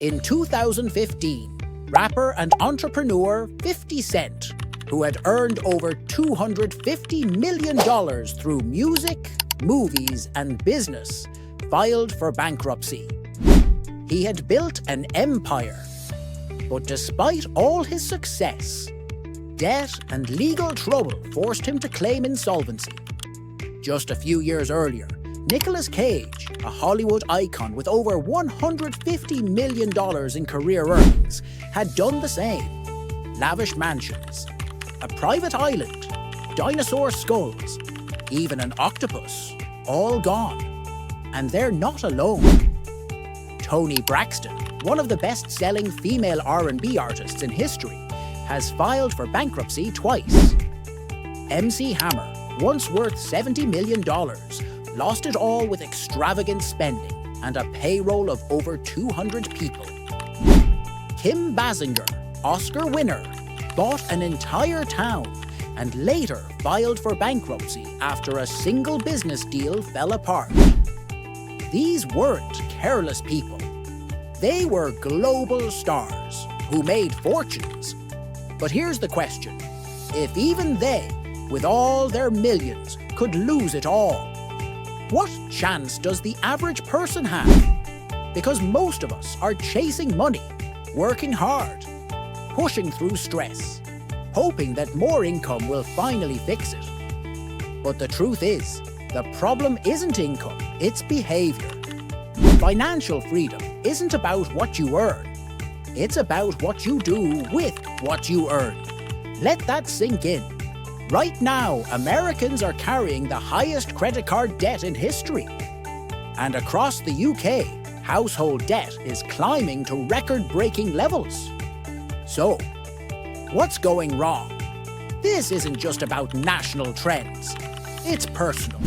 In 2015, rapper and entrepreneur 50 Cent, who had earned over $250 million through music, movies, and business, filed for bankruptcy. He had built an empire, but despite all his success, debt and legal trouble forced him to claim insolvency. Just a few years earlier, Nicolas Cage, a Hollywood icon with over $150 million in career earnings, had done the same. Lavish mansions, a private island, dinosaur skulls, even an octopus, all gone. And they're not alone. Toni Braxton, one of the best-selling female R&B artists in history, has filed for bankruptcy twice. MC Hammer, once worth $70 million, lost it all with extravagant spending and a payroll of over 200 people. Kim Basinger, Oscar winner, bought an entire town and later filed for bankruptcy after a single business deal fell apart. These weren't careless people. They were global stars who made fortunes. But here's the question. If even they, with all their millions, could lose it all, what chance does the average person have? Because most of us are chasing money, working hard, pushing through stress, hoping that more income will finally fix it. But the truth is, the problem isn't income, it's behavior. Financial freedom isn't about what you earn. It's about what you do with what you earn. Let that sink in. Right now, Americans are carrying the highest credit card debt in history. And across the UK, household debt is climbing to record-breaking levels. So, what's going wrong? This isn't just about national trends. It's personal.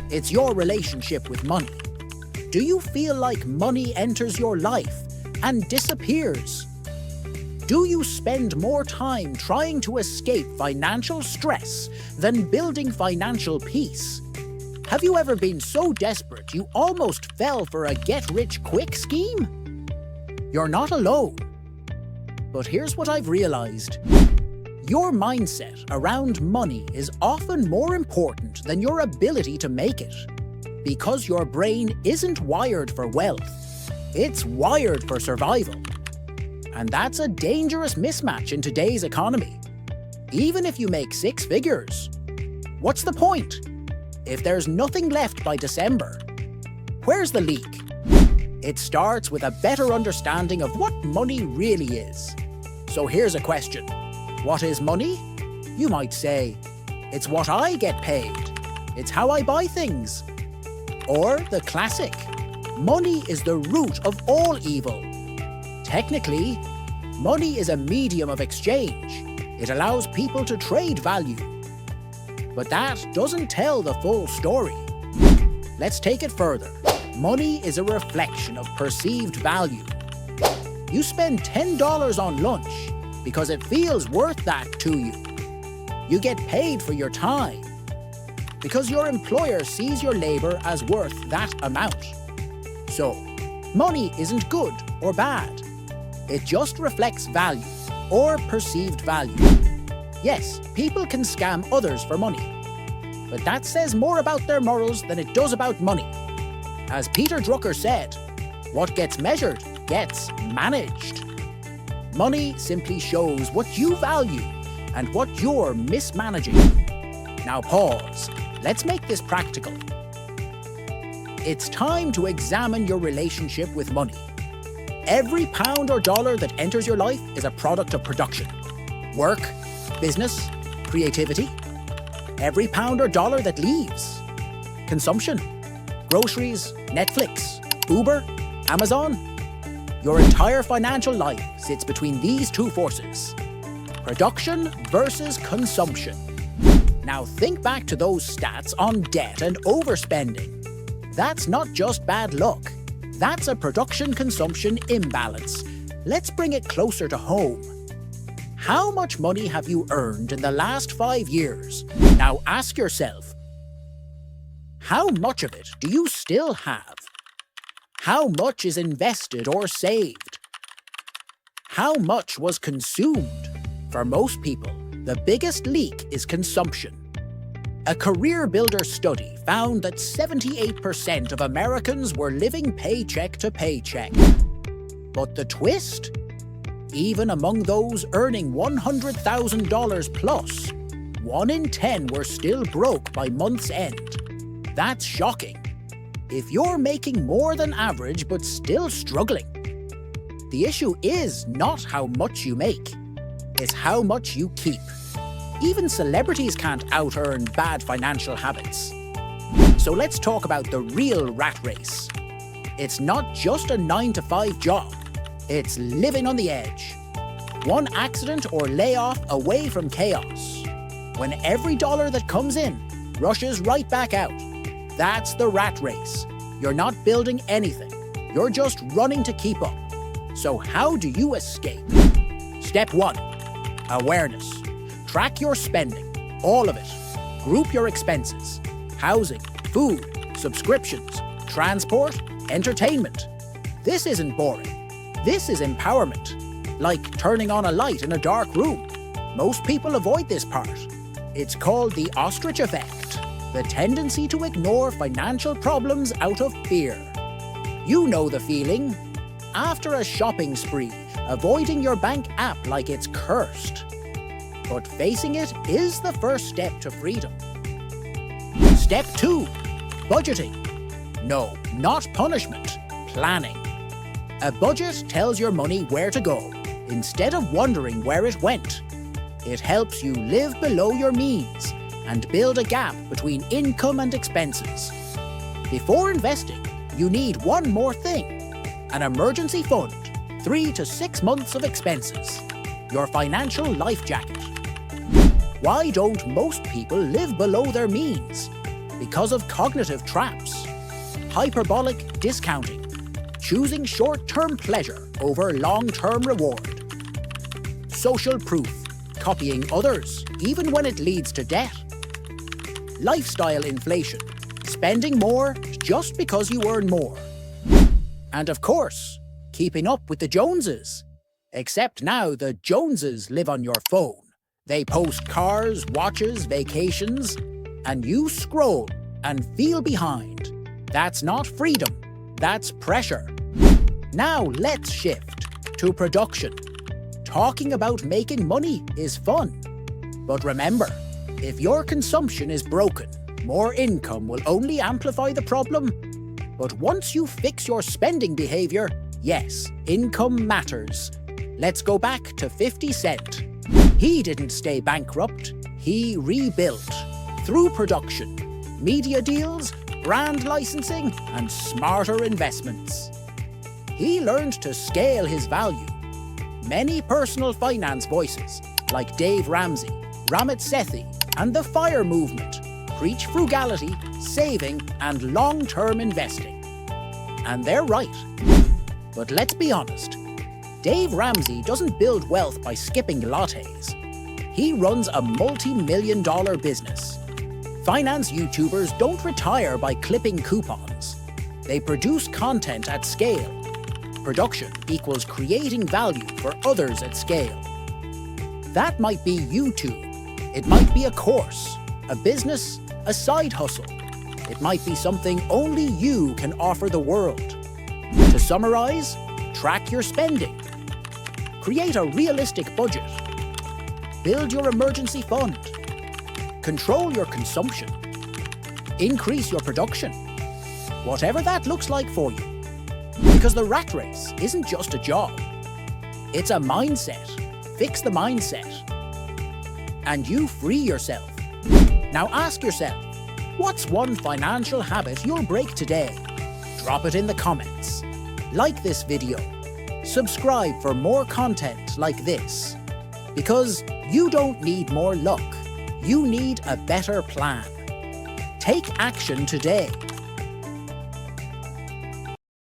It's your relationship with money. Do you feel like money enters your life and disappears? Do you spend more time trying to escape financial stress than building financial peace? Have you ever been so desperate you almost fell for a get-rich-quick scheme? You're not alone. But here's what I've realized. Your mindset around money is often more important than your ability to make it. Because your brain isn't wired for wealth. It's wired for survival. And that's a dangerous mismatch in today's economy. Even if you make six figures, what's the point? If there's nothing left by December, where's the leak? It starts with a better understanding of what money really is. So here's a question. What is money? You might say, it's what I get paid. It's how I buy things. Or the classic, money is the root of all evil. Technically, money is a medium of exchange. It allows people to trade value. But that doesn't tell the full story. Let's take it further. Money is a reflection of perceived value. You spend $10 on lunch because it feels worth that to you. You get paid for your time because your employer sees your labor as worth that amount. So, money isn't good or bad. It just reflects value, or perceived value. Yes, people can scam others for money, but that says more about their morals than it does about money. As Peter Drucker said, what gets measured gets managed. Money simply shows what you value and what you're mismanaging. Now pause. Let's make this practical. It's time to examine your relationship with money. Every pound or dollar that enters your life is a product of production. Work, business, creativity. Every pound or dollar that leaves. Consumption. Groceries, Netflix, Uber, Amazon. Your entire financial life sits between these two forces. Production versus consumption. Now think back to those stats on debt and overspending. That's not just bad luck. That's a production-consumption imbalance. Let's bring it closer to home. How much money have you earned in the last 5 years? Now ask yourself, how much of it do you still have? How much is invested or saved? How much was consumed? For most people, the biggest leak is consumption. A career builder study found that 78% of Americans were living paycheck to paycheck. But the twist? Even among those earning $100,000 plus, 1 in 10 were still broke by month's end. That's shocking. If you're making more than average but still struggling, the issue is not how much you make, it's how much you keep. Even celebrities can't out-earn bad financial habits. So let's talk about the real rat race. It's not just a 9-to-5 job, it's living on the edge. One accident or layoff away from chaos. When every dollar that comes in rushes right back out. That's the rat race. You're not building anything. You're just running to keep up. So how do you escape? Step 1. Awareness. Track your spending, all of it. Group your expenses. Housing, food, subscriptions, transport, entertainment. This isn't boring. This is empowerment. Like turning on a light in a dark room. Most people avoid this part. It's called the ostrich effect, the tendency to ignore financial problems out of fear. You know the feeling. After a shopping spree, avoiding your bank app like it's cursed. But facing it is the first step to freedom. Step 2. Budgeting. No, not punishment. Planning. A budget tells your money where to go, instead of wondering where it went. It helps you live below your means and build a gap between income and expenses. Before investing, you need one more thing. An emergency fund, 3 to 6 months of expenses. Your financial life jacket. Why don't most people live below their means? Because of cognitive traps. Hyperbolic discounting. Choosing short-term pleasure over long-term reward. Social proof. Copying others, even when it leads to debt. Lifestyle inflation. Spending more just because you earn more. And of course, keeping up with the Joneses. Except now the Joneses live on your phone. They post cars, watches, vacations, and you scroll and feel behind. That's not freedom, that's pressure. Now let's shift to production. Talking about making money is fun. But remember, if your consumption is broken, more income will only amplify the problem. But once you fix your spending behavior, yes, income matters. Let's go back to 50 Cent. He didn't stay bankrupt, he rebuilt. Through production, media deals, brand licensing, and smarter investments. He learned to scale his value. Many personal finance voices, like Dave Ramsey, Ramit Sethi, and the FIRE movement, preach frugality, saving, and long-term investing. And they're right. But let's be honest, Dave Ramsey doesn't build wealth by skipping lattes. He runs a multi-million-dollar business. Finance YouTubers don't retire by clipping coupons. They produce content at scale. Production equals creating value for others at scale. That might be YouTube. It might be a course, a business, a side hustle. It might be something only you can offer the world. To summarize, track your spending. Create a realistic budget. Build your emergency fund. Control your consumption. Increase your production. Whatever that looks like for you. Because the rat race isn't just a job. It's a mindset. Fix the mindset. And you free yourself. Now ask yourself, what's one financial habit you'll break today? Drop it in the comments. Like this video. Subscribe for more content like this. Because you don't need more luck. You need a better plan. Take action today.